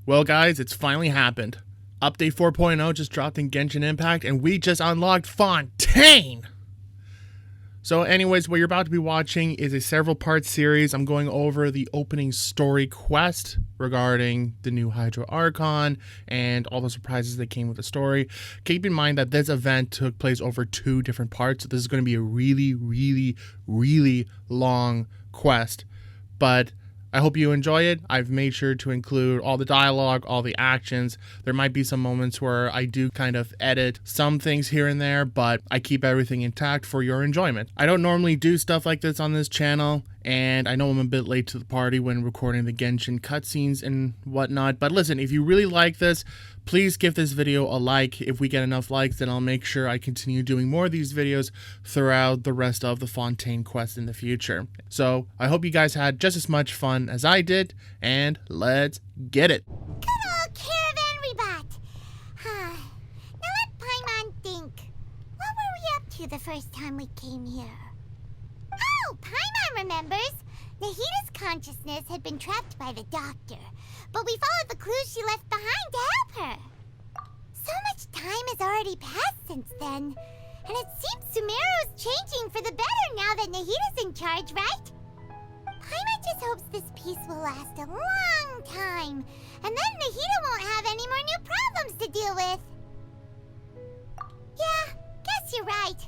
Well guys, it's finally happened. Update 4.0 just dropped in Genshin Impact and we just unlocked Fontaine! So anyways, what you're about to be watching is a several part series. I'm going over the opening story quest regarding the new V4.0 Archon and all the surprises that came with the story. Keep in mind that this event took place over 2 different parts, so this is going to be a really long quest. But I hope you enjoy it. I've made sure to include all the dialogue, all the actions. There might be some moments where I do kind of edit some things here and there, but I keep everything intact for your enjoyment. I don't normally do stuff like this on this channel, and I know I'm a bit late to the party when recording the Genshin cutscenes and whatnot, but listen, if you really like this, please give this video a like. If we get enough likes, then I'll make sure I continue doing more of these videos throughout the rest of the Fontaine quest in the future. So I hope you guys had just as much fun as I did, and let's get it. Good old caravan rebot. Now let Paimon think. What were we up to the first time we came here? Oh, Paimon remembers. Nahita's consciousness had been trapped by the doctor, but we followed the clues she left behind to help her. So much time has already passed since then, and it seems Sumeru's changing for the better now that Nahita's in charge, right? Paimon just hopes this peace will last a long time, and then Nahita won't have any more new problems to deal with. Yeah, guess you're right.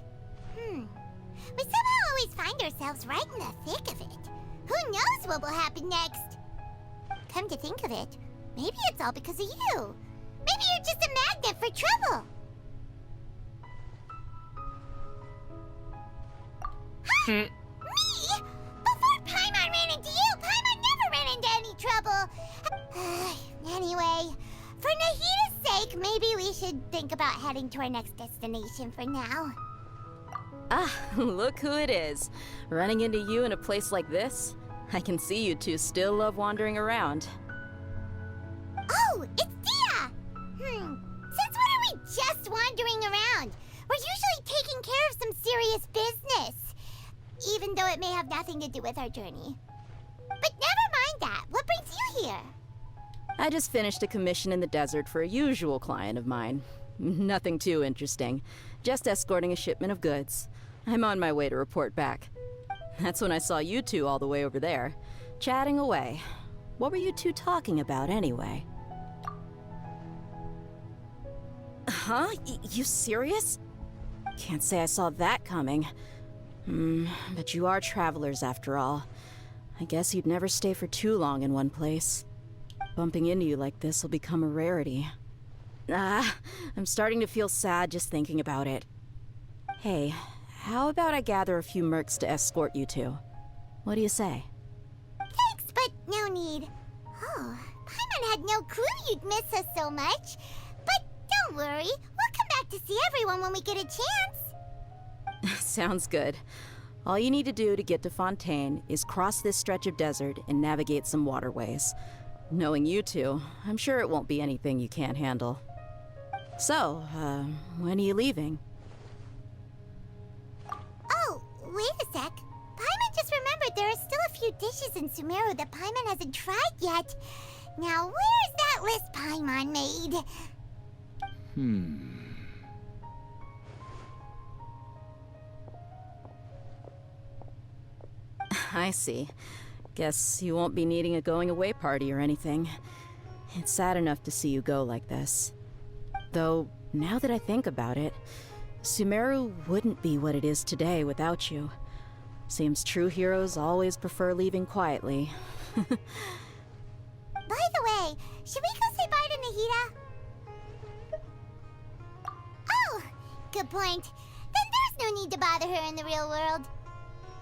We somehow always find ourselves right in the thick of it. Who knows what will happen next? Come to think of it, maybe it's all because of you. Maybe you're just a magnet for trouble. Huh? Me? Before Paimon ran into you, Paimon never ran into any trouble. Anyway, for Nahita's sake, maybe we should think about heading to our next destination for now. Ah, look who it is. Running into you in a place like this? I can see you two still love wandering around. Oh, it's Dia! Since when are we just wandering around? We're usually taking care of some serious business. Even though it may have nothing to do with our journey. But never mind that. What brings you here? I just finished a commission in the desert for a usual client of mine. Nothing too interesting. Just escorting a shipment of goods. I'm on my way to report back. That's when I saw you two all the way over there, chatting away. What were you two talking about anyway? Huh? You serious? Can't say I saw that coming. But you are travelers after all. I guess you'd never stay for too long in one place. Bumping into you like this will become a rarity. I'm starting to feel sad just thinking about it. Hey, how about I gather a few mercs to escort you two? What do you say? Thanks, but no need. Oh, Paimon had no clue you'd miss us so much. But don't worry, we'll come back to see everyone when we get a chance. Sounds good. All you need to do to get to Fontaine is cross this stretch of desert and navigate some waterways. Knowing you two, I'm sure it won't be anything you can't handle. So, when are you leaving? Oh, wait a sec. Paimon just remembered there are still a few dishes in Sumeru that Paimon hasn't tried yet. Now, where's that list Paimon made? I see. Guess you won't be needing a going-away party or anything. It's sad enough to see you go like this. Though, now that I think about it, Sumeru wouldn't be what it is today without you. Seems true heroes always prefer leaving quietly. By the way, should we go say bye to Nahita? Oh, good point. Then there's no need to bother her in the real world.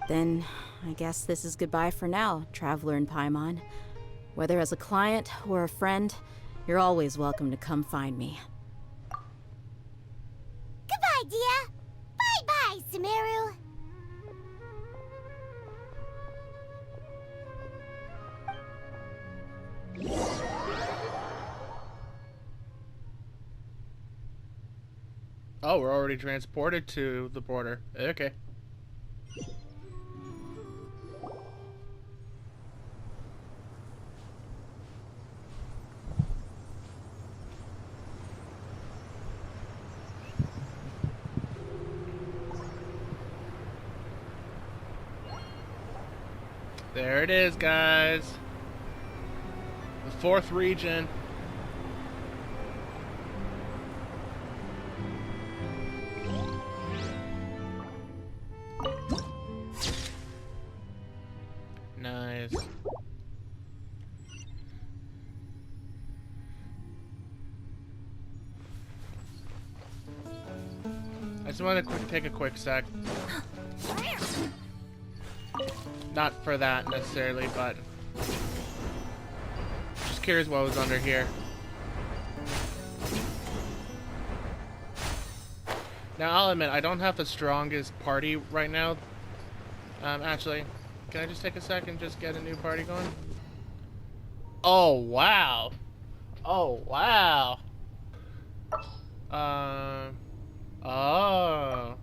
Then, I guess this is goodbye for now, Traveler in Paimon. Whether as a client or a friend, you're always welcome to come find me. Goodbye, Dia. Bye-bye, Sumeru. Oh, we're already transported to the border. Okay. There it is, guys. The 4th region. Nice. I just want to take a quick sec. Not for that necessarily, but just curious what was under here. Now, I'll admit, I don't have the strongest party right now. Actually, can I just take a sec and just get a new party going? Oh, wow. Oh, wow. Oh. Oh.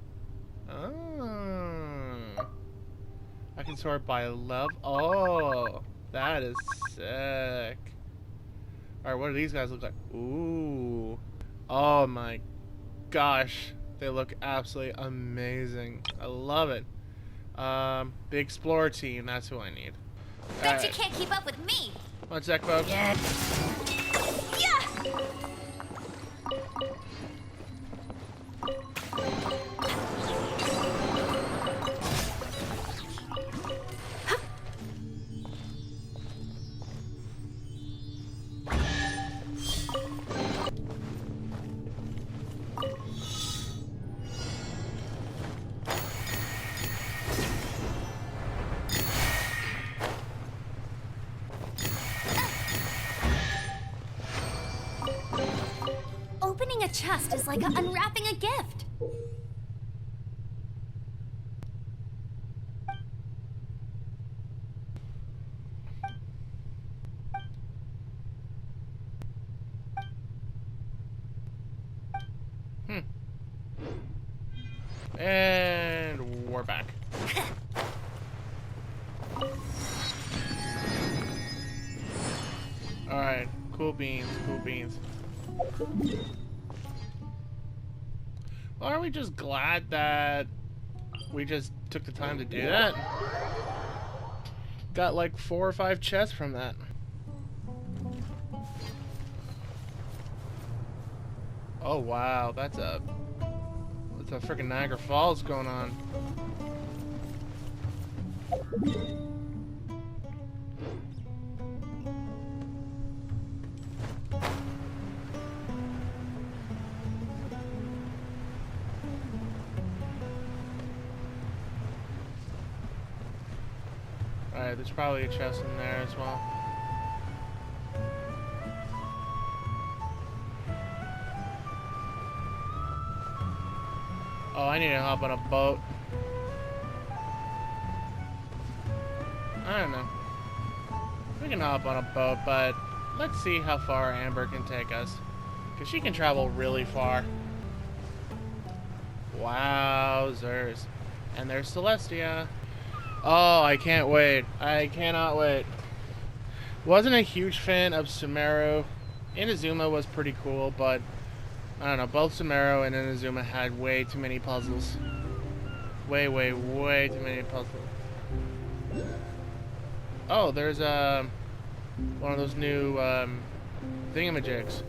I can sort by love. Oh, that is sick. Alright, what do these guys look like? Ooh. Oh my gosh. They look absolutely amazing. I love it. The Explorer team, that's who I need. Bet you can't keep up with me. One sec, folks. Yeah. Opening a chest is like unwrapping a gift. And we're back. Alright, cool beans, cool beans. Well, aren't we just glad that we just took the time to do that? Got like 4 or 5 chests from that. Oh wow, that's a freaking Niagara Falls going on. Alright, there's probably a chest in there as well. Oh, I need to hop on a boat. I don't know. We can hop on a boat, but let's see how far Amber can take us. Because she can travel really far. Wowzers. And there's Celestia. Oh, I can't wait. I cannot wait. Wasn't a huge fan of Sumeru. Inazuma was pretty cool, but I don't know, both Sumeru and Inazuma had way too many puzzles. Way too many puzzles. Oh, there's one of those new thingamajigs.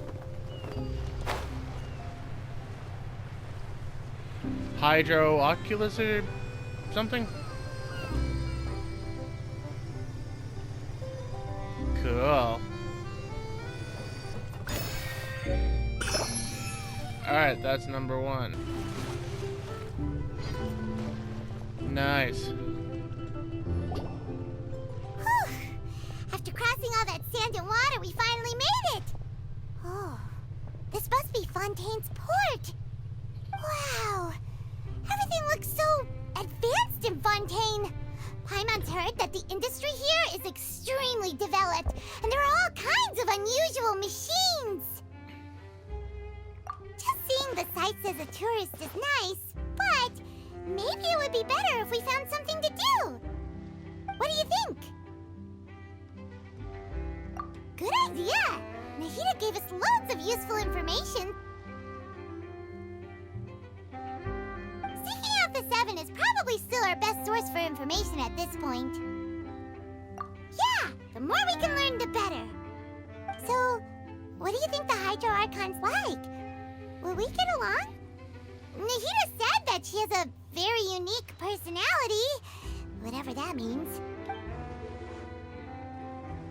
Hydro Oculus or something? Cool. Alright, that's number 1. Nice. After crossing all that sand and water, we finally made it! Oh, this must be Fontaine's port! Wow! Everything looks so advanced in Fontaine! Paimon's heard that the industry here is extremely developed, and there are all kinds of unusual machines! Just seeing the sights as a tourist is nice, but maybe it would be better if we found something to do! What do you think? Good idea! Nahida gave us loads of useful information. Seeking out the 7 is probably still our best source for information at this point. The more we can learn, the better. So, what do you think the Hydro Archon's like? Will we get along? Nahida said that she has a very unique personality, whatever that means.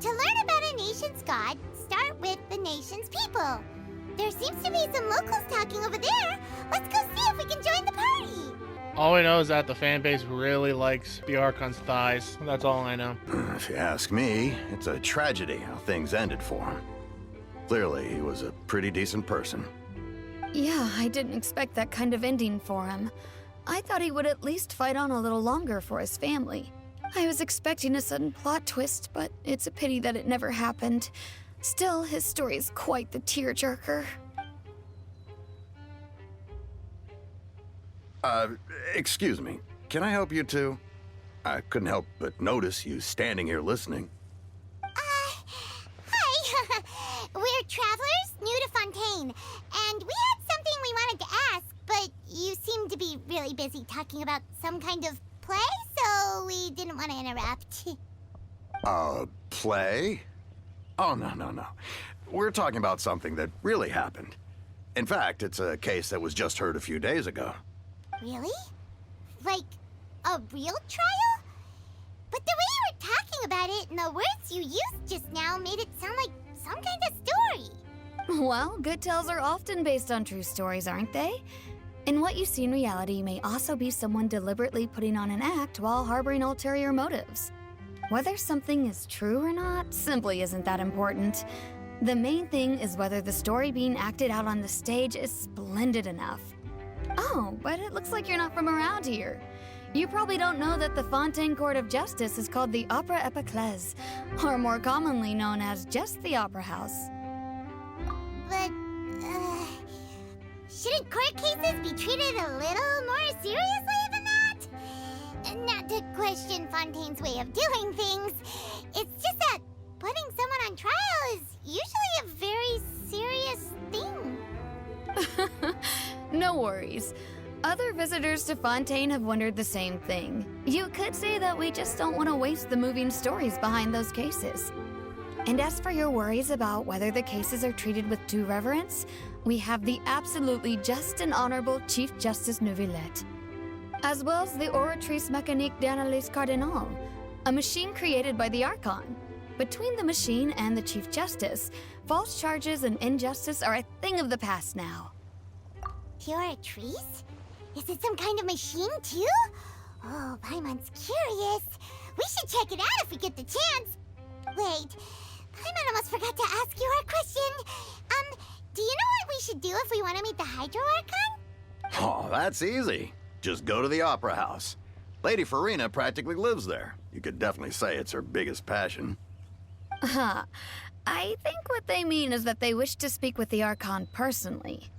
To learn about a nation's god, start with the nation's people. There seems to be some locals talking over there. Let's go see if we can join the party. All I know is that the fan base really likes the Archon's thighs. That's all I know. If you ask me, it's a tragedy how things ended for him. Clearly, he was a pretty decent person. Yeah, I didn't expect that kind of ending for him. I thought he would at least fight on a little longer for his family. I was expecting a sudden plot twist, but it's a pity that it never happened. Still, his story is quite the tearjerker. Excuse me. Can I help you two? I couldn't help but notice you standing here listening. Hi. We're travelers new to Fontaine, and we had something we wanted to ask, but you seem to be really busy talking about some kind of play, so we didn't want to interrupt. Play? Oh, no. We're talking about something that really happened. In fact, it's a case that was just heard a few days ago. Really? Like, a real trial? But the way you were talking about it and the words you used just now made it sound like some kind of story. Well, good tales are often based on true stories, aren't they? And what you see in reality may also be someone deliberately putting on an act while harboring ulterior motives. Whether something is true or not simply isn't that important. The main thing is whether the story being acted out on the stage is splendid enough. Oh, but it looks like you're not from around here. You probably don't know that the Fontaine Court of Justice is called the Opera Epiclese, or more commonly known as just the Opera House. But, shouldn't court cases be treated a little more seriously than that? Not to question Fontaine's way of doing things. It's just that putting someone on trial is usually a very serious thing. No worries. Other visitors to Fontaine have wondered the same thing. You could say that we just don't want to waste the moving stories behind those cases. And as for your worries about whether the cases are treated with due reverence, we have the absolutely just and honorable Chief Justice Neuvillette, as well as the Oratrice Mécanique d'Analyse Cardinal, a machine created by the Archon. Between the machine and the Chief Justice, false charges and injustice are a thing of the past now. Pure trees? Is it some kind of machine, too? Oh, Paimon's curious. We should check it out if we get the chance. Wait, Paimon almost forgot to ask you our question. Do you know what we should do if we want to meet the Hydro Archon? Oh, that's easy. Just go to the Opera House. Lady Farina practically lives there. You could definitely say it's her biggest passion. Huh. I think what they mean is that they wish to speak with the Archon personally.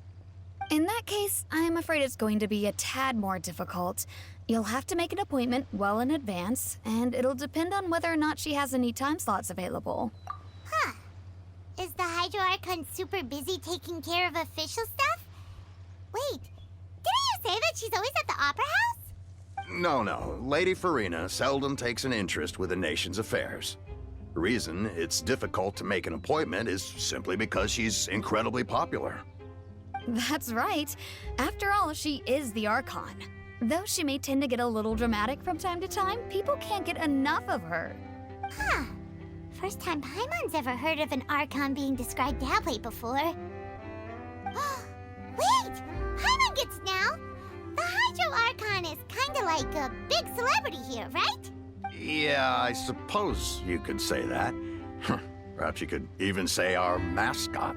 In that case, I'm afraid it's going to be a tad more difficult. You'll have to make an appointment well in advance, and it'll depend on whether or not she has any time slots available. Huh. Is the Hydro Archon super busy taking care of official stuff? Wait, didn't you say that she's always at the Opera House? No. Lady Farina seldom takes an interest with the nation's affairs. The reason it's difficult to make an appointment is simply because she's incredibly popular. That's right. After all, she is the Archon. Though she may tend to get a little dramatic from time to time, people can't get enough of her. Huh. First time Paimon's ever heard of an Archon being described that way before. Wait! Paimon gets now! The Hydro Archon is kinda like a big celebrity here, right? Yeah, I suppose you could say that. Perhaps you could even say our mascot.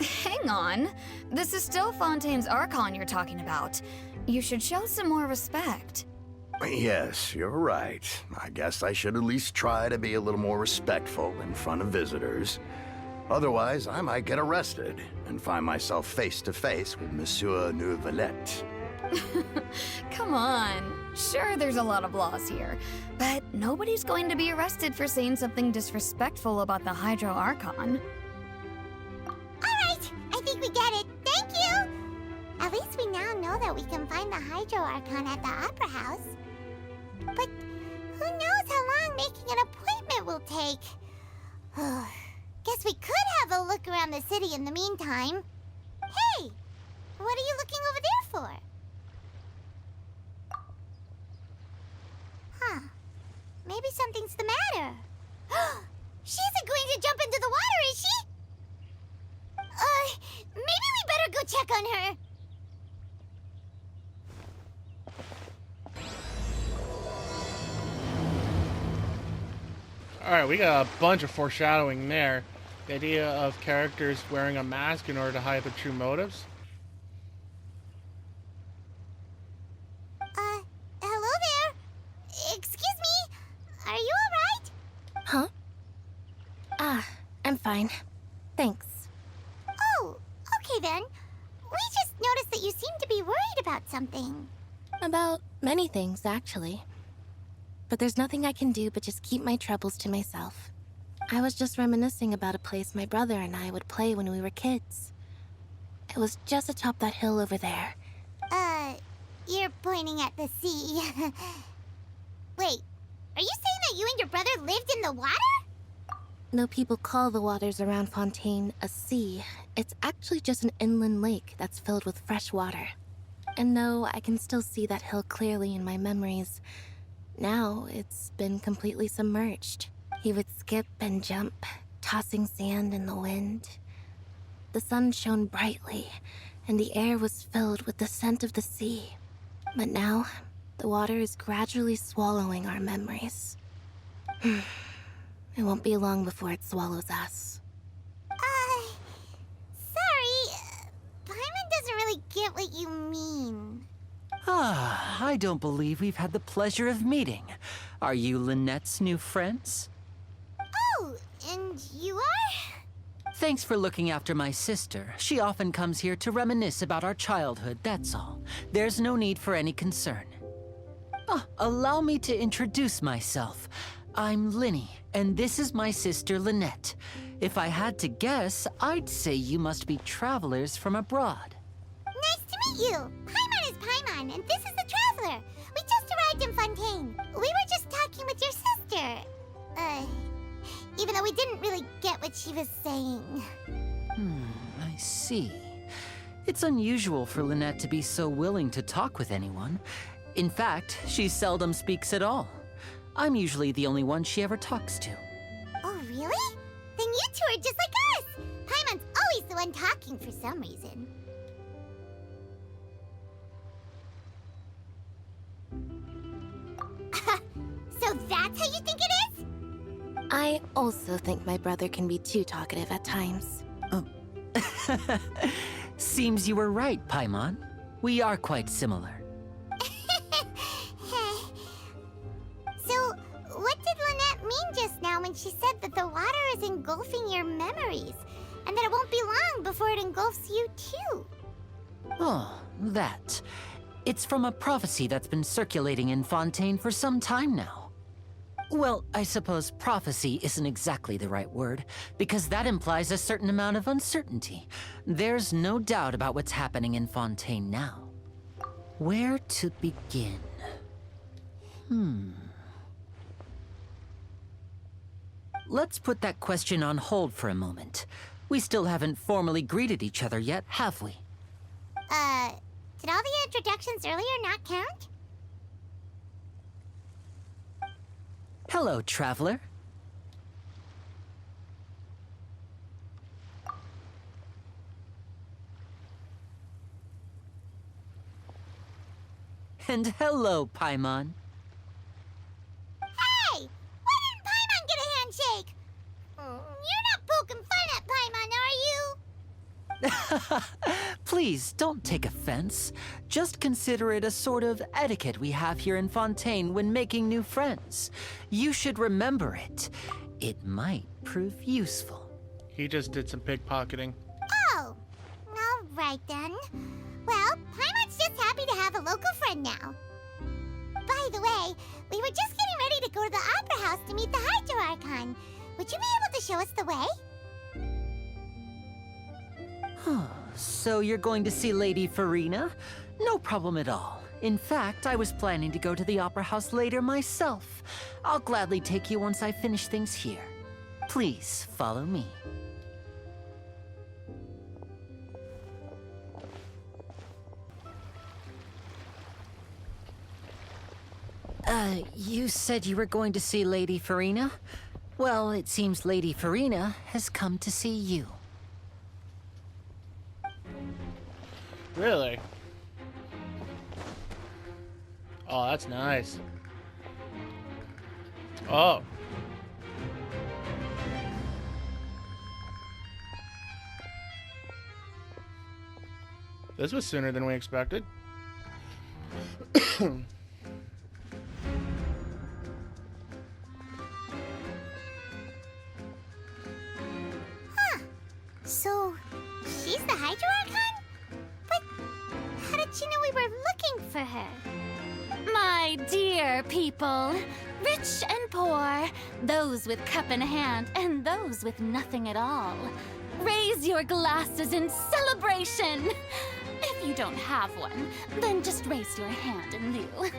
Hang on. This is still Fontaine's Archon you're talking about. You should show some more respect. Yes, you're right. I guess I should at least try to be a little more respectful in front of visitors. Otherwise, I might get arrested and find myself face to face with Monsieur Neuvillette. Come on. Sure, there's a lot of laws here, but nobody's going to be arrested for saying something disrespectful about the Hydro Archon. Alright, I think we get it. Thank you! At least we now know that we can find the Hydro Archon at the Opera House. But who knows how long making an appointment will take? Guess we could have a look around the city in the meantime. Hey! What are you looking over there for? Huh. Maybe something's the matter. She isn't going to jump into the water, is she? Maybe we better go check on her. Alright, we got a bunch of foreshadowing there. The idea of characters wearing a mask in order to hide their true motives. Hello there. Excuse me. Are you alright? Huh? I'm fine. Thanks. Oh, okay then. We just noticed that you seem to be worried about something. About many things, actually. But there's nothing I can do but just keep my troubles to myself. I was just reminiscing about a place my brother and I would play when we were kids. It was just atop that hill over there. You're pointing at the sea. Wait, are you saying that you and your brother lived in the water? No people call the waters around Fontaine a sea. It's actually just an inland lake that's filled with fresh water. And no, I can still see that hill clearly in my memories. Now, it's been completely submerged. He would skip and jump, tossing sand in the wind. The sun shone brightly, and the air was filled with the scent of the sea. But now, the water is gradually swallowing our memories. It won't be long before it swallows us. Sorry. Paimon doesn't really get what you mean. I don't believe we've had the pleasure of meeting. Are you Lynette's new friends? Oh, and you are? Thanks for looking after my sister. She often comes here to reminisce about our childhood, that's all. There's no need for any concern. Allow me to introduce myself. I'm Linny, and this is my sister Lynette. If I had to guess, I'd say you must be travelers from abroad. Nice to meet you. Paimon is Paimon, and this is the Traveler. We just arrived in Fontaine. We were just talking with your sister. Even though we didn't really get what she was saying. I see. It's unusual for Lynette to be so willing to talk with anyone. In fact, she seldom speaks at all. I'm usually the only one she ever talks to. Oh, really? Then you two are just like us. Paimon's always the one talking for some reason. So that's how you think it is? I also think my brother can be too talkative at times. Seems you were right, Paimon. We are quite similar. So, what did Lynette mean just now when she said that the water is engulfing your memories, and that it won't be long before it engulfs you too? Oh, that. It's from a prophecy that's been circulating in Fontaine for some time now. Well, I suppose prophecy isn't exactly the right word, because that implies a certain amount of uncertainty. There's no doubt about what's happening in Fontaine now. Where to begin? Let's put that question on hold for a moment. We still haven't formally greeted each other yet, have we? Did all the introductions earlier not count? Hello, traveler. And hello, Paimon. Hey! Why didn't Paimon get a handshake? You're not poking fun at Paimon, are you? Please, don't take offense. Just consider it a sort of etiquette we have here in Fontaine when making new friends. You should remember it. It might prove useful. He just did some pickpocketing. Oh, all right then. Well, Paimon's just happy to have a local friend now. By the way, we were just getting ready to go to the Opera House to meet the V4.0 Archon. Would you be able to show us the way? So you're going to see Lady Farina? No problem at all. In fact, I was planning to go to the Opera House later myself. I'll gladly take you once I finish things here. Please follow me. You said you were going to see Lady Farina? Well, it seems Lady Farina has come to see you. Really? Oh, that's nice. Oh. This was sooner than we expected. So, she's the Hydro Archon? But how did she know we were looking for her? My dear people, rich and poor, those with cup in hand and those with nothing at all, raise your glasses in celebration. If you don't have one, then just raise your hand in lieu.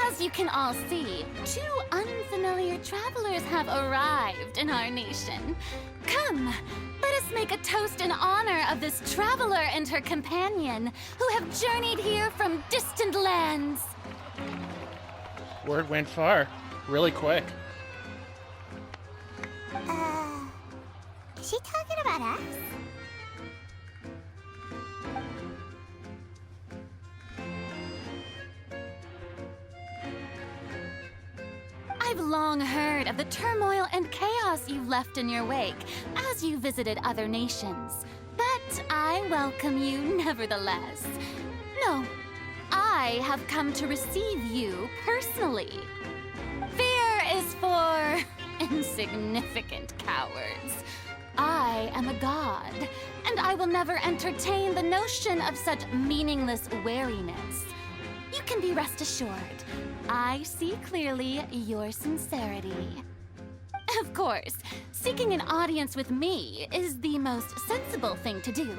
As you can all see, 2 unfamiliar travelers have arrived in our nation. Come, let us make a toast in honor of this traveler and her companion who have journeyed here from distant lands. Word went far. Really quick. Is she talking about us? I've long heard of the turmoil and chaos you've left in your wake as you visited other nations. But I welcome you nevertheless. No, I have come to receive you personally. Fear is for insignificant cowards. I am a god, and I will never entertain the notion of such meaningless wariness. You can be rest assured, I see clearly your sincerity. Of course, seeking an audience with me is the most sensible thing to do.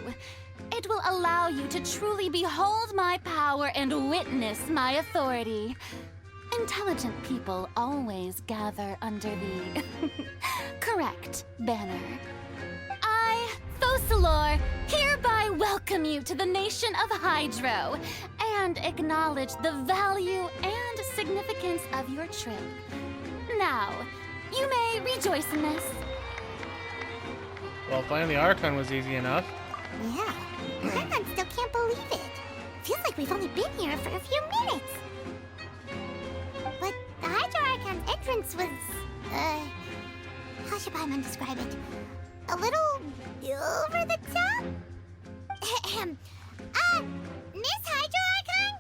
It will allow you to truly behold my power and witness my authority. Intelligent people always gather under the correct banner. I, Focalor, hereby welcome you to the nation of Hydro and acknowledge the value and significance of your trip. Now, you may rejoice in this. Well, finding the Archon was easy enough. Yeah, Archon still can't believe it. Feels like we've only been here for a few minutes. But the Hydro Archon's entrance was, how should Paimon describe it? A little over the top? Miss Hydro Archon?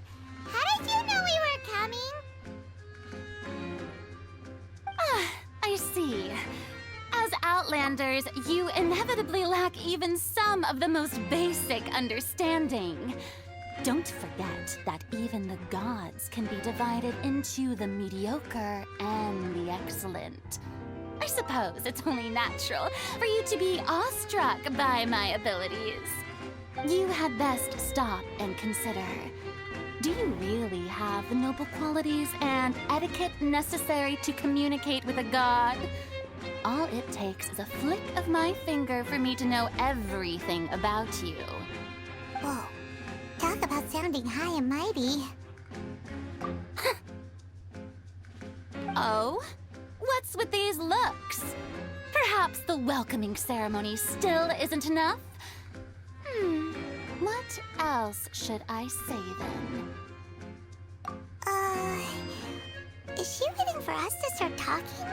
How did you know we were coming? I see. As Outlanders, you inevitably lack even some of the most basic understanding. Don't forget that even the gods can be divided into the mediocre and the excellent. I suppose it's only natural for you to be awestruck by my abilities. You had best stop and consider. Do you really have the noble qualities and etiquette necessary to communicate with a god? All it takes is a flick of my finger for me to know everything about you. Whoa, talk about sounding high and mighty. Oh? What's with these looks? Perhaps the welcoming ceremony still isn't enough? What else should I say then? Is she waiting for us to start talking?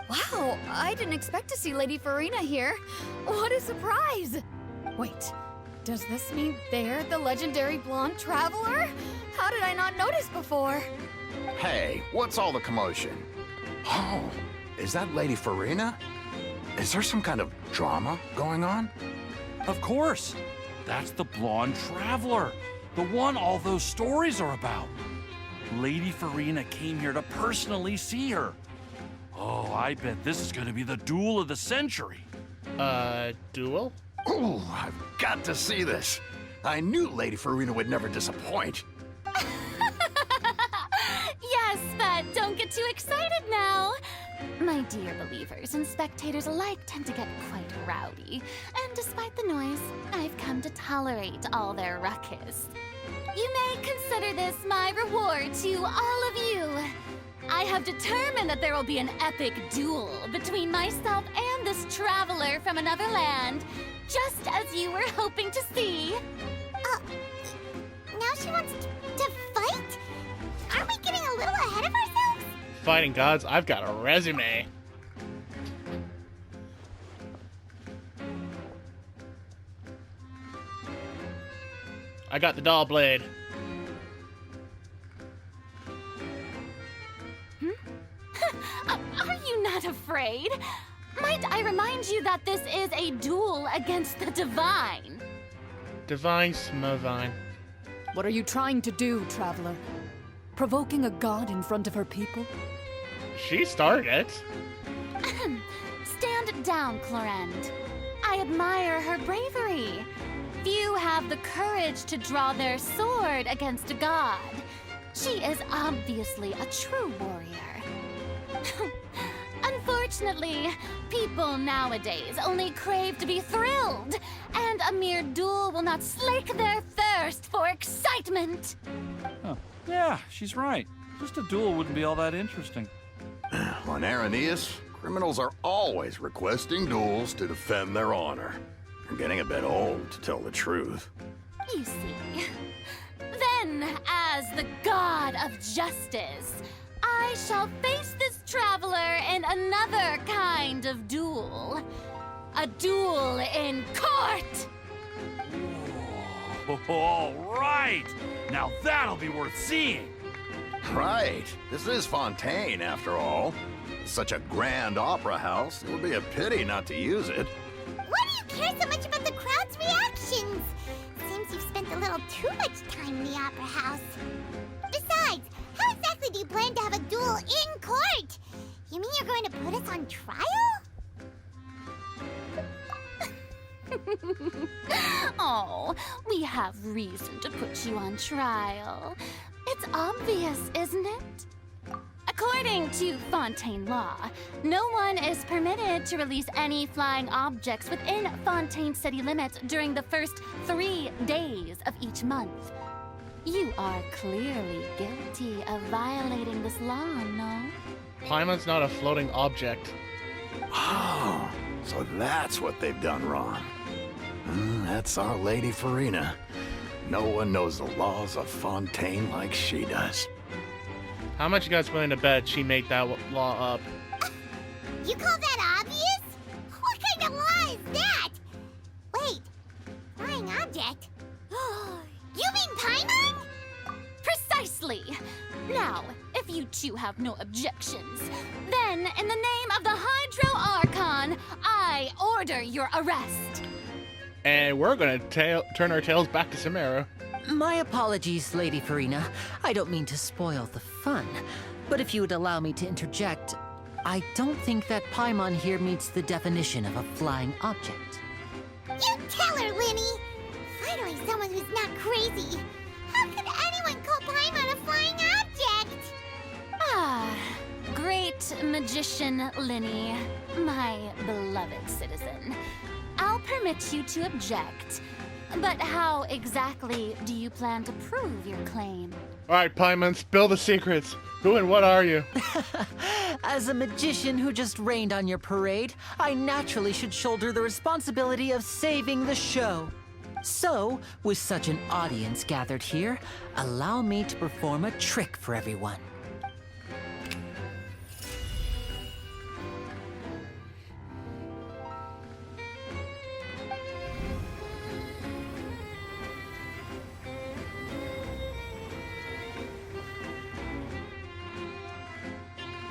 Wow, I didn't expect to see Lady Farina here. What a surprise! Wait, does this mean they're the legendary blonde traveler? How did I not notice before? Hey, what's all the commotion? Oh, is that Lady Farina? Is there some kind of drama going on? Of course. That's the blonde traveler. The one all those stories are about. Lady Farina came here to personally see her. Oh, I bet this is going to be the duel of the century. Duel? Ooh, I've got to see this. I knew Lady Farina would never disappoint. Yes, but don't get too excited now. My dear believers and spectators alike tend to get quite rowdy, and despite the noise, I've come to tolerate all their ruckus. You may consider this my reward to all of you. I have determined that there will be an epic duel between myself and this traveler from another land, just as you were hoping to see. Now she wants to fight? Aren't we getting a little ahead of ourselves? Fighting gods, I've got a resume. I got the doll blade. Are you not afraid? Might I remind you that this is a duel against the divine? Divine Smovine. What are you trying to do, traveler? Provoking a god in front of her people? She started it. Stand down, Clorend. I admire her bravery. Few have the courage to draw their sword against a god. She is obviously a true warrior. Unfortunately, people nowadays only crave to be thrilled, and a mere duel will not slake their thirst for excitement. Huh. Yeah, she's right. Just a duel wouldn't be all that interesting. On Araneus, criminals are always requesting duels to defend their honor. They're getting a bit old, to tell the truth. You see. Then, as the god of justice, I shall face this traveler in another kind of duel. A duel in court! All right! Now that'll be worth seeing! Right. This is Fontaine, after all. Such a grand opera house, it would be a pity not to use it. Why do you care so much about the crowd's reactions? Seems you've spent a little too much time in the opera house. Besides, how exactly do you plan to have a duel in court? You mean you're going to put us on trial? Oh, we have reason to put you on trial. It's obvious, isn't it? According to Fontaine law, no one is permitted to release any flying objects within Fontaine city limits during the first 3 days of each month. You are clearly guilty of violating this law, no? Paimon's not a floating object. Oh, so that's what they've done wrong. That's our Lady Farina. No one knows the laws of Fontaine like she does. How much you guys willing to bet she made that law up? You call that obvious? What kind of law is that? Wait, flying object? You mean Paimon? Precisely! Now, if you two have no objections, then in the name of the V4.0 Archon, I order your arrest. And we're gonna turn our tails back to Sumeru. My apologies, Lady Farina. I don't mean to spoil the fun, but if you would allow me to interject, I don't think that Paimon here meets the definition of a flying object. You tell her, Linny! Finally someone who's not crazy. How could anyone call Paimon a flying object? Ah, great magician Linny, my beloved citizen. I'll permit you to object, but how exactly do you plan to prove your claim? All right, Paimon, spill the secrets. Who and what are you? As a magician who just rained on your parade, I naturally should shoulder the responsibility of saving the show. So, with such an audience gathered here, allow me to perform a trick for everyone.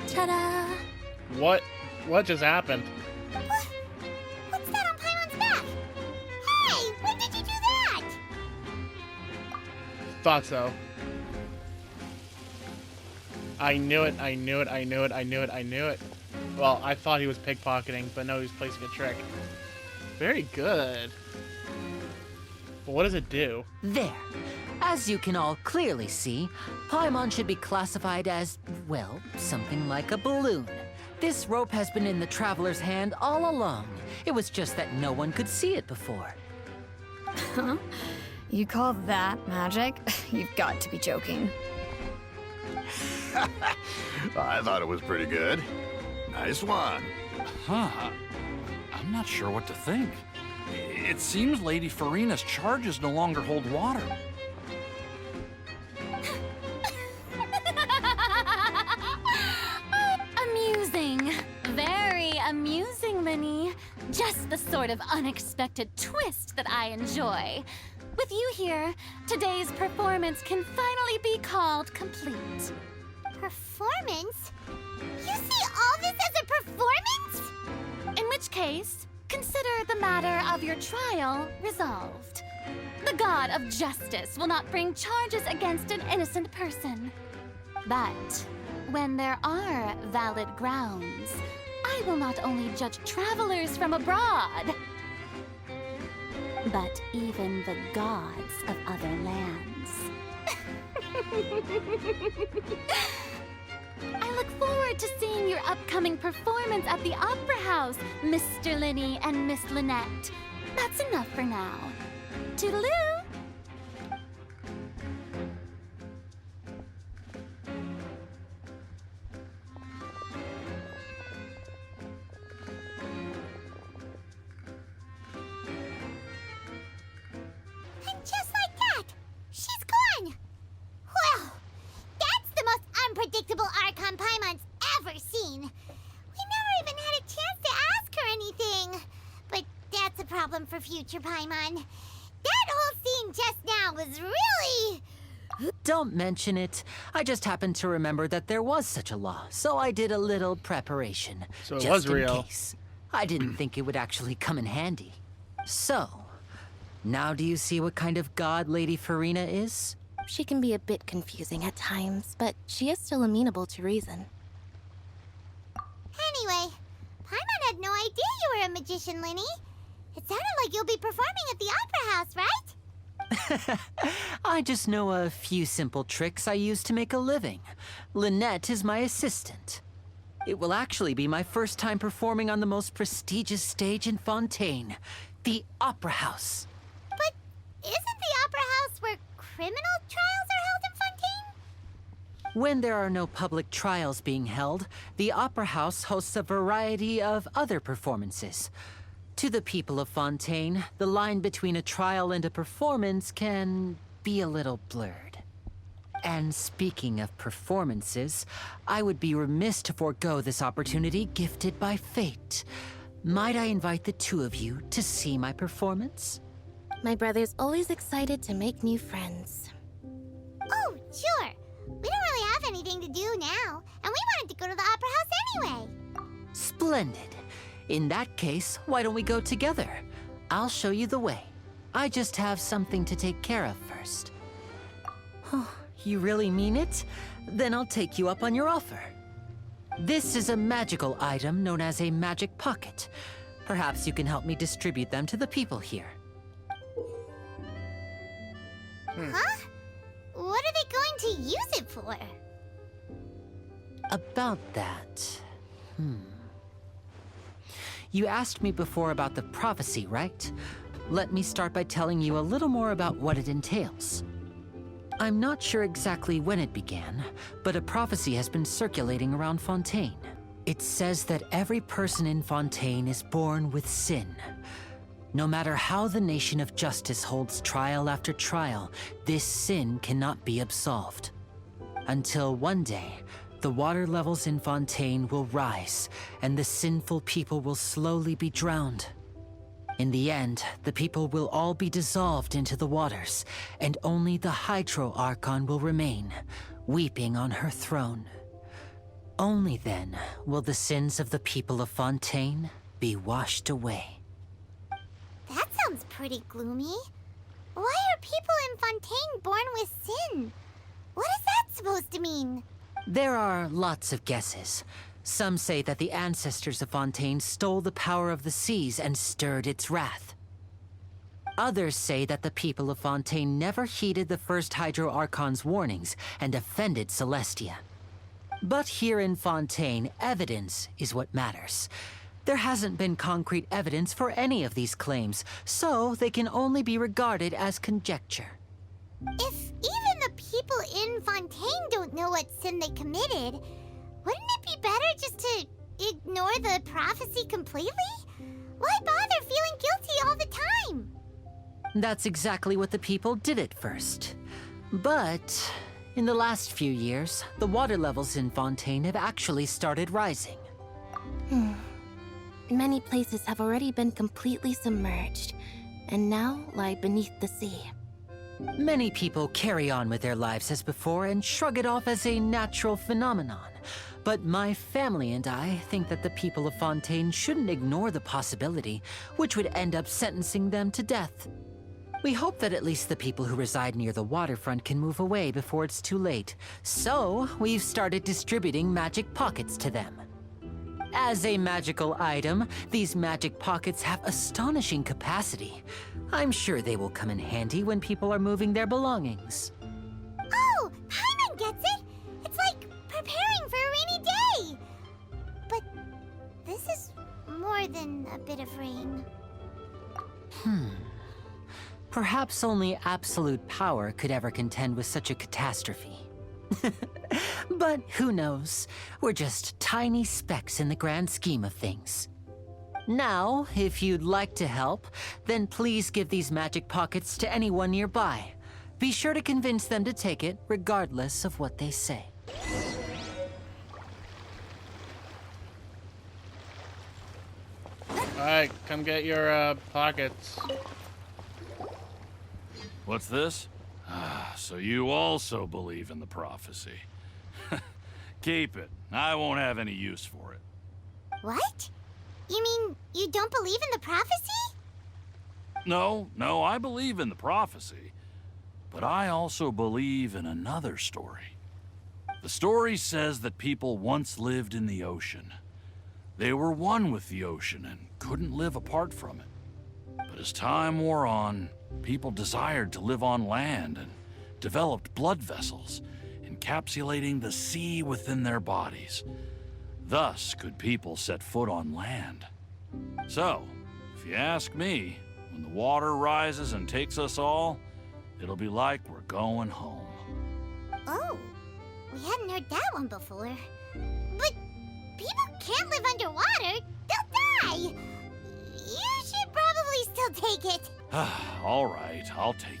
Ta-da! What just happened? What's that on Paimon's back? Hey, when did you do that? Thought so. I knew it, I knew it, I knew it, I knew it, I knew it. Well, I thought he was pickpocketing, but no, he was placing a trick. Very good. But what does it do? There. As you can all clearly see, Paimon should be classified as, well, something like a balloon. This rope has been in the Traveler's hand all along. It was just that no one could see it before. Huh? You call that magic? You've got to be joking. I thought it was pretty good. Nice one. Huh. I'm not sure what to think. It seems Lady Farina's charges no longer hold water. Amusing. Very amusing, Linny. Just the sort of unexpected twist that I enjoy. With you here, today's performance can finally be called complete. Performance? You see all this as a performance? In which case, consider the matter of your trial resolved. The god of justice will not bring charges against an innocent person. But when there are valid grounds, I will not only judge travelers from abroad, but even the gods of other lands. I look forward to seeing your upcoming performance at the Opera House, Mr. Linny and Miss Lynette. That's enough for now. Toodaloo! And just like that, she's gone. Well, that's the most unpredictable Archon Paimon's ever seen. We never even had a chance to ask her anything. But that's a problem for future Paimon. That whole scene just now was really... Don't mention it. I just happened to remember that there was such a law, so I did a little preparation. So it just was in real. case. I didn't think it would actually come in handy. So, now do you see what kind of god Lady Farina is? She can be a bit confusing at times, but she is still amenable to reason. Anyway, Paimon had no idea you were a magician, Linny. It sounded like you'll be performing at the Opera House, right? I just know a few simple tricks I use to make a living. Lynette is my assistant. It will actually be my first time performing on the most prestigious stage in Fontaine, the Opera House. But isn't the Opera House where criminal trials are held in Fontaine? When there are no public trials being held, the Opera House hosts a variety of other performances. To the people of Fontaine, the line between a trial and a performance can be a little blurred. And speaking of performances, I would be remiss to forego this opportunity gifted by fate. Might I invite the two of you to see my performance? My brother's always excited to make new friends. Oh, sure. We don't really have anything to do now, and we wanted to go to the Opera House anyway. Splendid. In that case, why don't we go together? I'll show you the way. I just have something to take care of first. Oh, you really mean it? Then I'll take you up on your offer. This is a magical item known as a magic pocket. Perhaps you can help me distribute them to the people here. Huh? What are they going to use it for? About that... You asked me before about the prophecy, right? Let me start by telling you a little more about what it entails. I'm not sure exactly when it began, but a prophecy has been circulating around Fontaine. It says that every person in Fontaine is born with sin. No matter how the nation of justice holds trial after trial, this sin cannot be absolved. Until one day, the water levels in Fontaine will rise, and the sinful people will slowly be drowned. In the end, the people will all be dissolved into the waters, and only the Hydro Archon will remain, weeping on her throne. Only then will the sins of the people of Fontaine be washed away. That sounds pretty gloomy. Why are people in Fontaine born with sin? What is that supposed to mean? There are lots of guesses. Some say that the ancestors of Fontaine stole the power of the seas and stirred its wrath. Others say that the people of Fontaine never heeded the first Hydro Archon's warnings and offended Celestia. But here in Fontaine, evidence is what matters. There hasn't been concrete evidence for any of these claims, so they can only be regarded as conjecture. If even the people in Fontaine don't know what sin they committed, wouldn't it be better just to ignore the prophecy completely? Why bother feeling guilty all the time? That's exactly what the people did at first. But in the last few years, the water levels in Fontaine have actually started rising. Many places have already been completely submerged, and now lie beneath the sea. Many people carry on with their lives as before and shrug it off as a natural phenomenon. But my family and I think that the people of Fontaine shouldn't ignore the possibility, which would end up sentencing them to death. We hope that at least the people who reside near the waterfront can move away before it's too late. So, we've started distributing magic pockets to them. As a magical item, these magic pockets have astonishing capacity. I'm sure they will come in handy when people are moving their belongings. Oh, Paimon gets it! It's like preparing for a rainy day! But this is more than a bit of rain. Perhaps only absolute power could ever contend with such a catastrophe. But who knows? We're just tiny specks in the grand scheme of things. Now, if you'd like to help, then please give these magic pockets to anyone nearby. Be sure to convince them to take it, regardless of what they say. Alright, come get your pockets. What's this? So you also believe in the prophecy. Keep it. I won't have any use for it. What? You mean you don't believe in the prophecy? No, I believe in the prophecy. But I also believe in another story. The story says that people once lived in the ocean. They were one with the ocean and couldn't live apart from it. But as time wore on, people desired to live on land and developed blood vessels, encapsulating the sea within their bodies. Thus could people set foot on land. So, if you ask me, when the water rises and takes us all, it'll be like we're going home. Oh, we hadn't heard that one before. But people can't live underwater. They'll die. You should probably still take it. All right, I'll take it.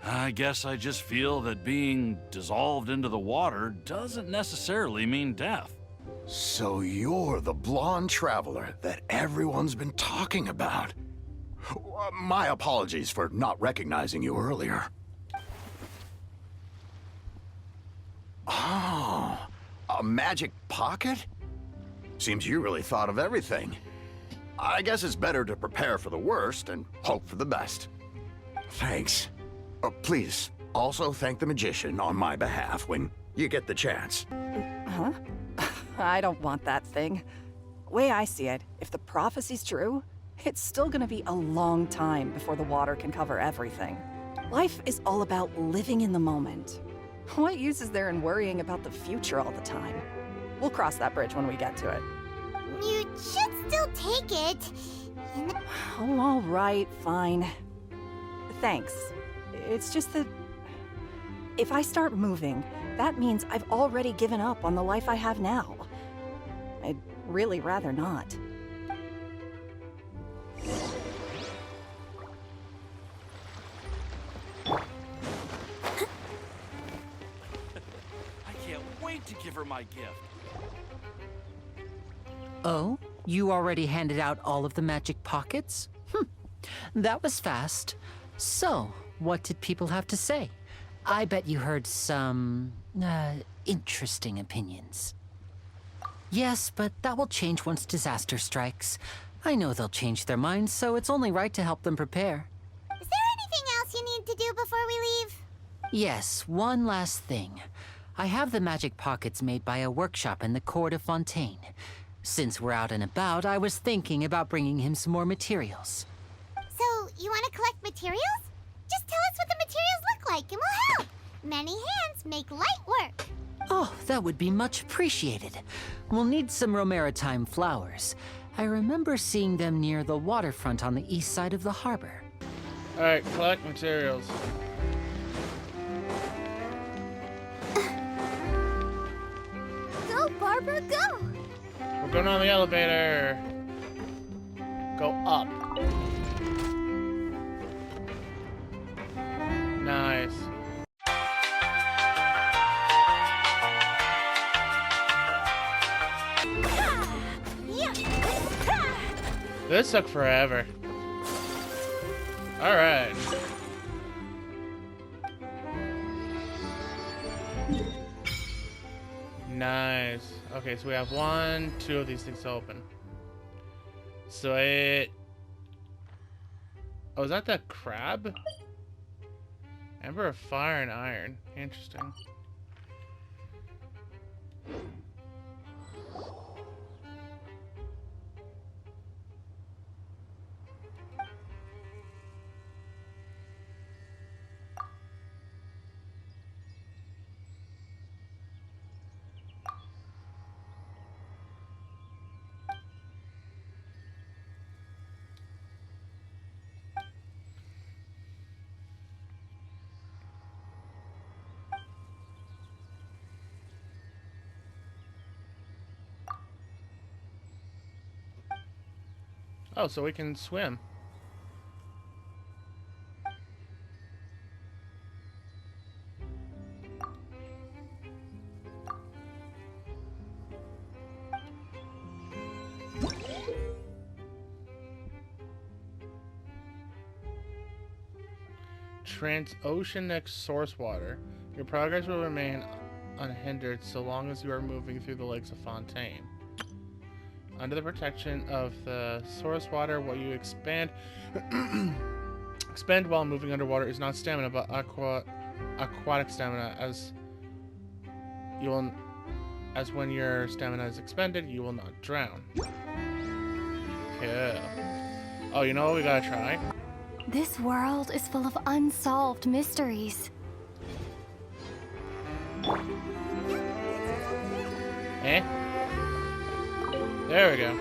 I guess I just feel that being dissolved into the water doesn't necessarily mean death. So you're the blonde traveler that everyone's been talking about. My apologies for not recognizing you earlier. Oh, a magic pocket? Seems you really thought of everything. I guess it's better to prepare for the worst and hope for the best. Thanks. Please, also thank the magician on my behalf when you get the chance. Huh? I don't want that thing. Way I see it, if the prophecy's true, it's still gonna be a long time before the water can cover everything. Life is all about living in the moment. What use is there in worrying about the future all the time? We'll cross that bridge when we get to it. You should still take it. Oh, all right, fine. Thanks. It's just that if I start moving, that means I've already given up on the life I have now. I'd really rather not. I can't wait to give her my gift. Oh? You already handed out all of the magic pockets? That was fast. So, what did people have to say? I bet you heard some, interesting opinions. Yes, but that will change once disaster strikes. I know they'll change their minds, so it's only right to help them prepare. Is there anything else you need to do before we leave? Yes, one last thing. I have the magic pockets made by a workshop in the court of Fontaine. Since we're out and about, I was thinking about bringing him some more materials. So, you want to collect materials? Just tell us what the materials look like and we'll help. Many hands make light work. Oh, that would be much appreciated. We'll need some Romaritime flowers. I remember seeing them near the waterfront on the east side of the harbor. Alright, collect materials. Go, Barbara, go! We're going on the elevator. Go up. Nice. This took forever. Alright. Nice. Okay, so we have 1, 2 of these things open. So it... Oh, is that the crab? Ember of Fire and Iron. Interesting. Oh, so we can swim. Transoceanic source water. Your progress will remain unhindered so long as you are moving through the lakes of Fontaine. Under the protection of the source water, what you expend while moving underwater is not stamina, but aquatic stamina. As when your stamina is expended, you will not drown. Cool. Oh, you know what we gotta try? This world is full of unsolved mysteries. Eh? There we go.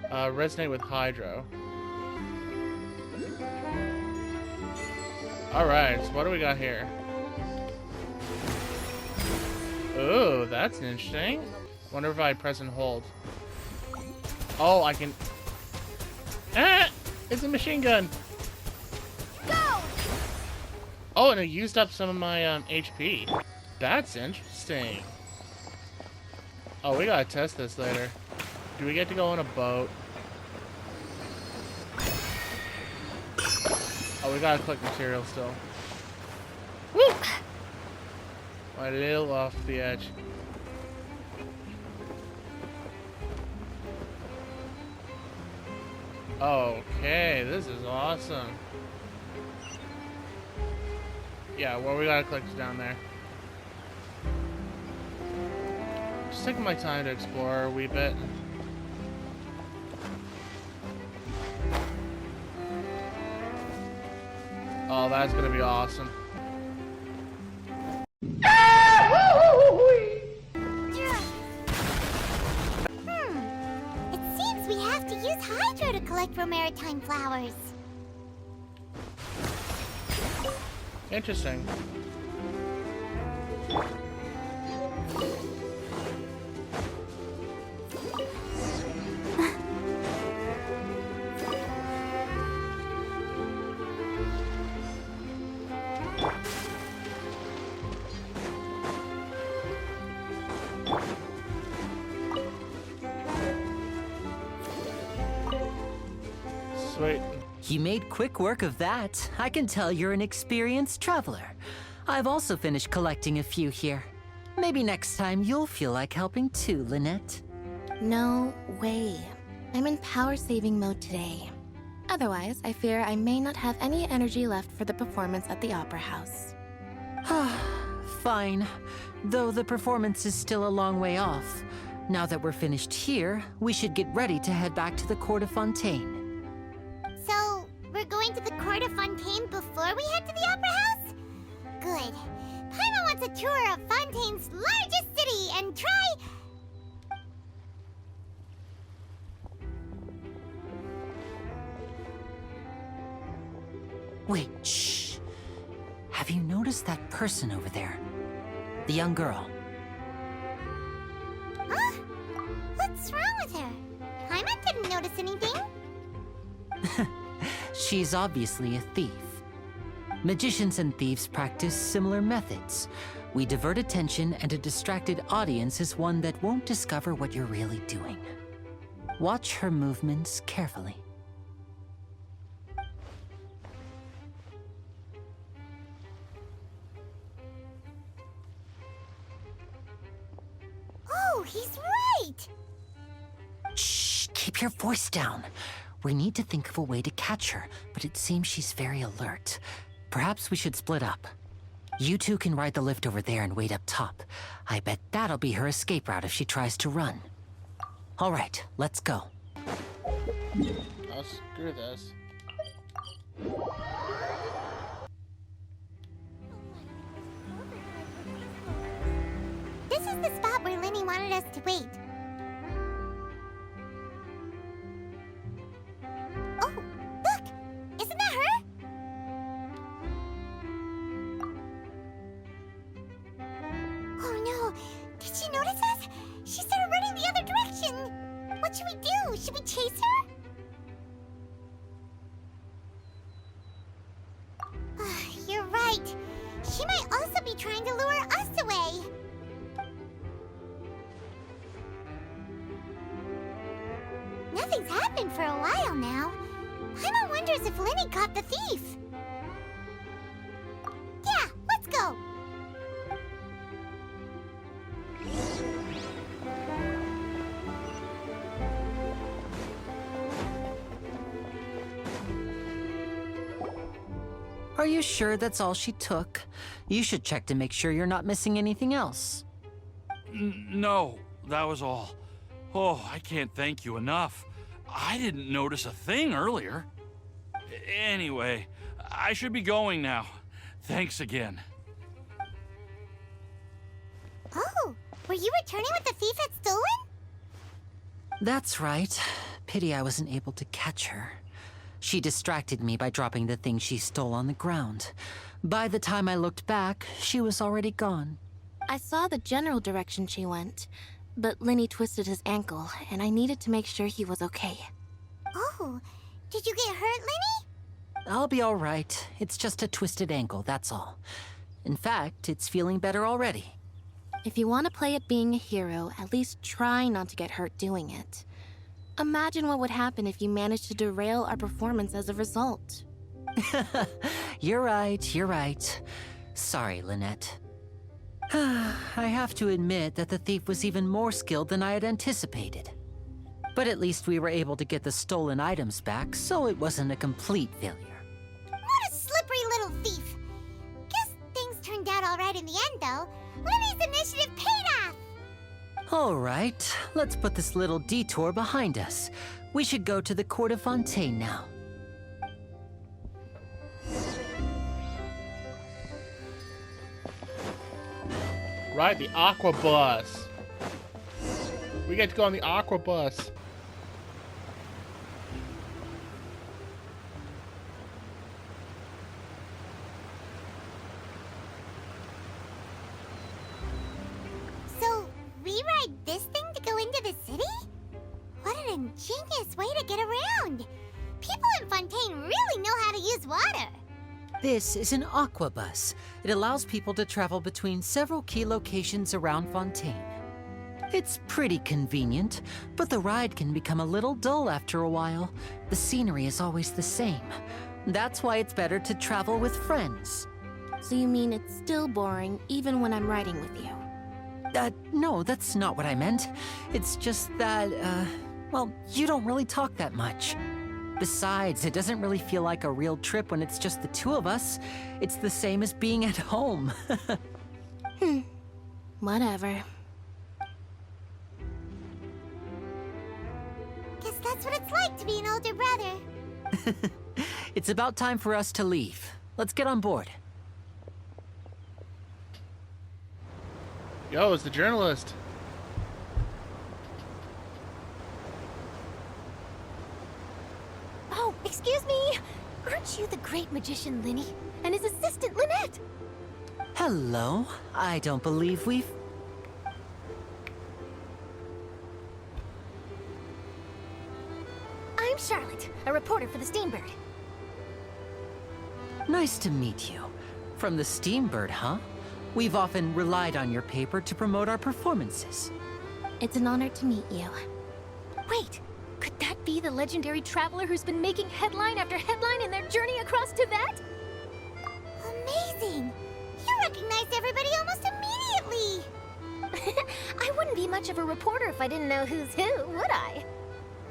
Resonate with Hydro. Alright, so what do we got here? Ooh, that's interesting. Wonder if I press and hold. Oh, I can... Ah! It's a machine gun! Go! Oh, and it used up some of my HP. That's interesting. Oh, we gotta test this later. Do we get to go on a boat? Oh, we gotta collect material still. Woo! A little off the edge. Okay, this is awesome. Yeah, well, we gotta collect down there. Just taking my time to explore a wee bit. Oh, that's gonna be awesome. It seems we have to use Hydro to collect Romaritime flowers. Interesting. Sweet. You made quick work of that. I can tell you're an experienced traveler. I've also finished collecting a few here. Maybe next time you'll feel like helping too, Lynette. No way. I'm in power-saving mode today. Otherwise, I fear I may not have any energy left for the performance at the Opera House. Fine. Though the performance is still a long way off. Now that we're finished here, we should get ready to head back to the Court of Fontaine. part of Fontaine before we head to the Opera House? Good. Paimon wants a tour of Fontaine's largest city and try... Wait, shh. Have you noticed that person over there? The young girl. Huh? What's wrong with her? Paimon didn't notice anything. She's obviously a thief. Magicians and thieves practice similar methods. We divert attention, and a distracted audience is one that won't discover what you're really doing. Watch her movements carefully. Oh, he's right! Shh, keep your voice down. We need to think of a way to catch her, but it seems she's very alert. Perhaps we should split up. You two can ride the lift over there and wait up top. I bet that'll be her escape route if she tries to run. All right, let's go. Oh, screw this. This is the spot where Lenny wanted us to wait. Oh, look! Isn't that her? Oh no! Did she notice us? She started running the other direction! What should we do? Should we chase her? You're right. She might also be trying to lure us away. Nothing's happened for a while now. Paimon wonders if Lenny caught the thief. Yeah, let's go. Are you sure that's all she took? You should check to make sure you're not missing anything else. No, that was all. Oh, I can't thank you enough. I didn't notice a thing earlier. Anyway, I should be going now. Thanks again. Oh, were you returning what the thief had stolen? That's right. Pity I wasn't able to catch her. She distracted me by dropping the thing she stole on the ground. By the time I looked back, she was already gone. I saw the general direction she went, but Lenny twisted his ankle, and I needed to make sure he was okay. Oh, did you get hurt, Lenny? I'll be all right. It's just a twisted ankle, that's all. In fact, it's feeling better already. If you want to play at being a hero, at least try not to get hurt doing it. Imagine what would happen if you managed to derail our performance as a result. You're right. Sorry, Lynette. I have to admit that the thief was even more skilled than I had anticipated. But at least we were able to get the stolen items back, so it wasn't a complete failure. What a slippery little thief. Guess things turned out all right in the end, though. Lenny's initiative paid off. All right, let's put this little detour behind us. We should go to the Court of Fontaine now. Right, the Aqua Bus. We get to go on the Aqua Bus. So, we ride this thing to go into the city? What an ingenious way to get around. People in Fontaine really know how to use water. This is an aqua bus. It allows people to travel between several key locations around Fontaine. It's pretty convenient, but the ride can become a little dull after a while. The scenery is always the same. That's why it's better to travel with friends. So you mean it's still boring even when I'm riding with you? No, that's not what I meant. It's just that, well, you don't really talk that much. Besides, it doesn't really feel like a real trip when it's just the two of us. It's the same as being at home. Whatever. Guess that's what it's like to be an older brother. it's about time for us to leave. Let's get on board. Yo, it's the journalist. Oh, excuse me. Aren't you the great magician Linny and his assistant Lynette? Hello. I don't believe we've... I'm Charlotte, a reporter for the Steambird. Nice to meet you. From the Steambird, huh? We've often relied on your paper to promote our performances. It's an honor to meet you. Wait, could that be the legendary traveler who's been making headline after headline in their journey across Tibet? Amazing! You recognize everybody almost immediately! I wouldn't be much of a reporter if I didn't know who's who, would I?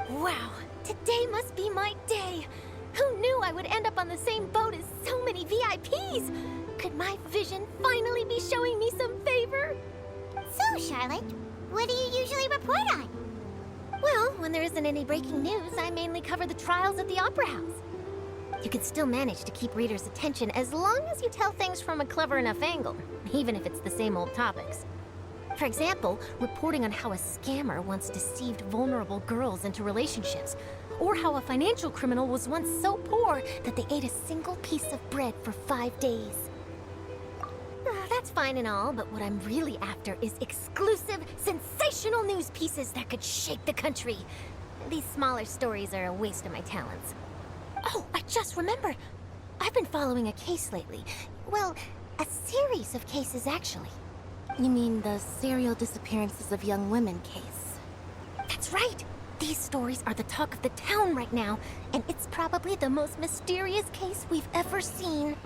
Wow, today must be my day! Who knew I would end up on the same boat as so many VIPs? Could my vision finally be showing me some favor? So, Charlotte, what do you usually report on? Well, when there isn't any breaking news, I mainly cover the trials at the Opera House. You can still manage to keep readers' attention as long as you tell things from a clever enough angle, even if it's the same old topics. For example, reporting on how a scammer once deceived vulnerable girls into relationships, or how a financial criminal was once so poor that they ate a single piece of bread for 5 days. That's fine and all, but what I'm really after is exclusive, sensational news pieces that could shake the country. These smaller stories are a waste of my talents. Oh, I just remembered. I've been following a case lately. Well, a series of cases, actually. You mean the serial disappearances of young women case? That's right. These stories are the talk of the town right now, and it's probably the most mysterious case we've ever seen.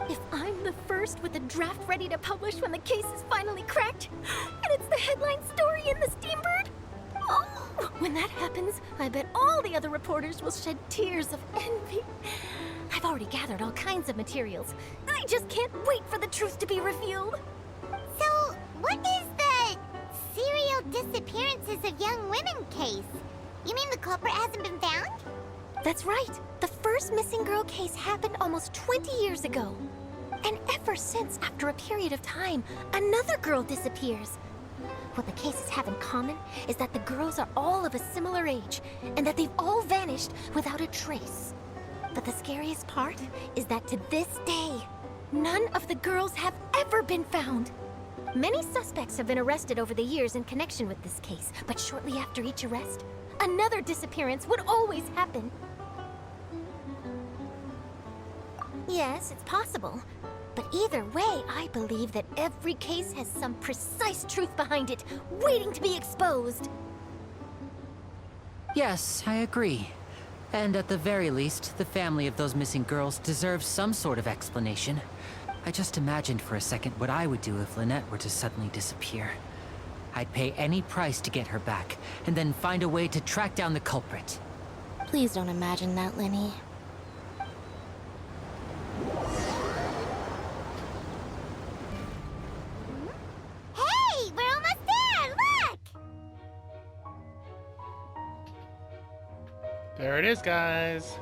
If I'm the first with a draft ready to publish when the case is finally cracked, and it's the headline story in the Steambird, oh, when that happens, I bet all the other reporters will shed tears of envy. I've already gathered all kinds of materials. I just can't wait for the truth to be revealed. So, what is the serial disappearances of young women case? You mean the culprit hasn't been found? That's right. The first missing girl case happened almost 20 years ago. And ever since, after a period of time, another girl disappears. What the cases have in common is that the girls are all of a similar age, and that they've all vanished without a trace. But the scariest part is that to this day, none of the girls have ever been found. Many suspects have been arrested over the years in connection with this case, but shortly after each arrest, another disappearance would always happen. Yes, it's possible. But either way, I believe that every case has some precise truth behind it, waiting to be exposed. Yes, I agree. And at the very least, the family of those missing girls deserves some sort of explanation. I just imagined for a second what I would do if Lynette were to suddenly disappear. I'd pay any price to get her back, and then find a way to track down the culprit. Please don't imagine that, Linny. Hey, we're almost there! Look! There it is, guys.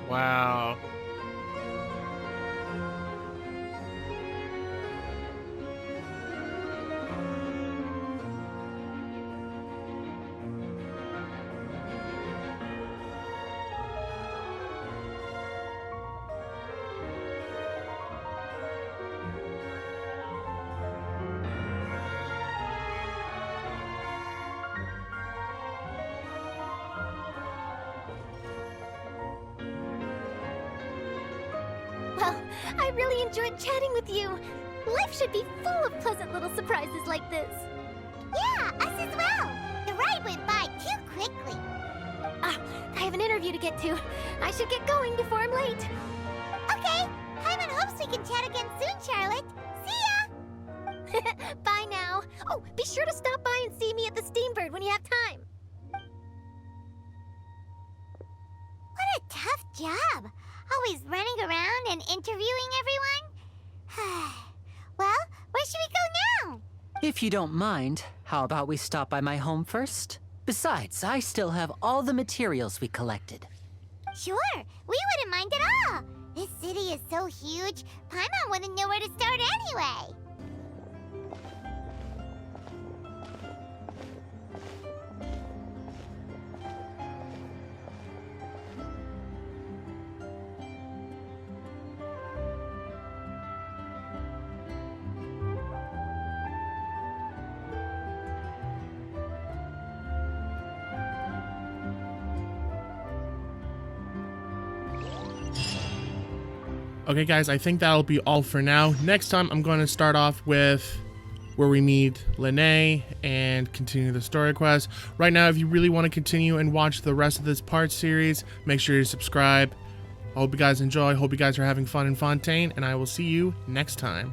Wow. Well, I really enjoyed chatting with you. Life should be full of pleasant little surprises like this. Yeah, us as well. The ride went by too quickly. I have an interview to get to. I should get going before I'm late. Okay, Paimon hopes we can chat again soon, Charlotte. See ya! Bye now. Oh, be sure to stop by and see me at the Steambird when you have time. If you don't mind, how about we stop by my home first? Besides, I still have all the materials we collected. Sure, we wouldn't mind at all. This city is so huge, Paimon wouldn't know where to start anyway. Okay, guys, I think that'll be all for now. Next time, I'm going to start off with where we meet Lene and continue the story quest. Right now, if you really want to continue and watch the rest of this part series, make sure you subscribe. I hope you guys enjoy. Hope you guys are having fun in Fontaine, and I will see you next time.